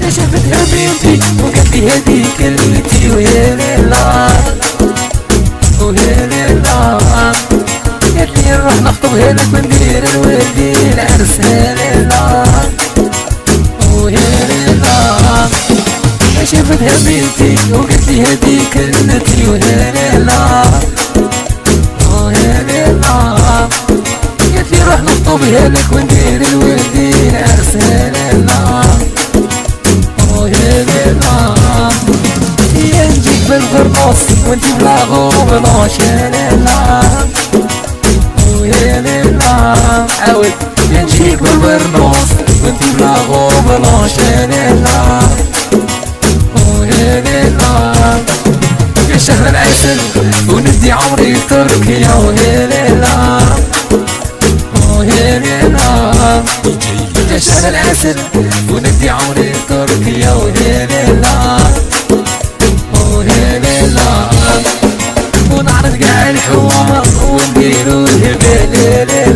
شافتها بنتي وقالت لي هذه كلمتي ويا ليلى ويا ليلى، قالت لي نروح نخطبها لك وندير الوالدي العرس يا ليلى ويا ليلى. شافتها بنتي وقالت لي هذه كلمتي ويا ليلى ويا ليلى، قالت لي نروح نخطبها لك وندير الوالدي العرس يا ليلى ويا ليلى. يا نجيك بالغرناص وانتي بلا غوبلاش يا ليلى ويا ليلى، عاود يا نجيك بالغرناص وانتي بلا غوبلاش يا ليلى ويا ليلى. يا شهر العسل وندي عمري تركيا ويا ليلى ويا ليلى. يا شهر العسل وندي عمري تركيا ويا ليلى ويا ليلى. ونعرض قاع الحوار ونديرو الهبال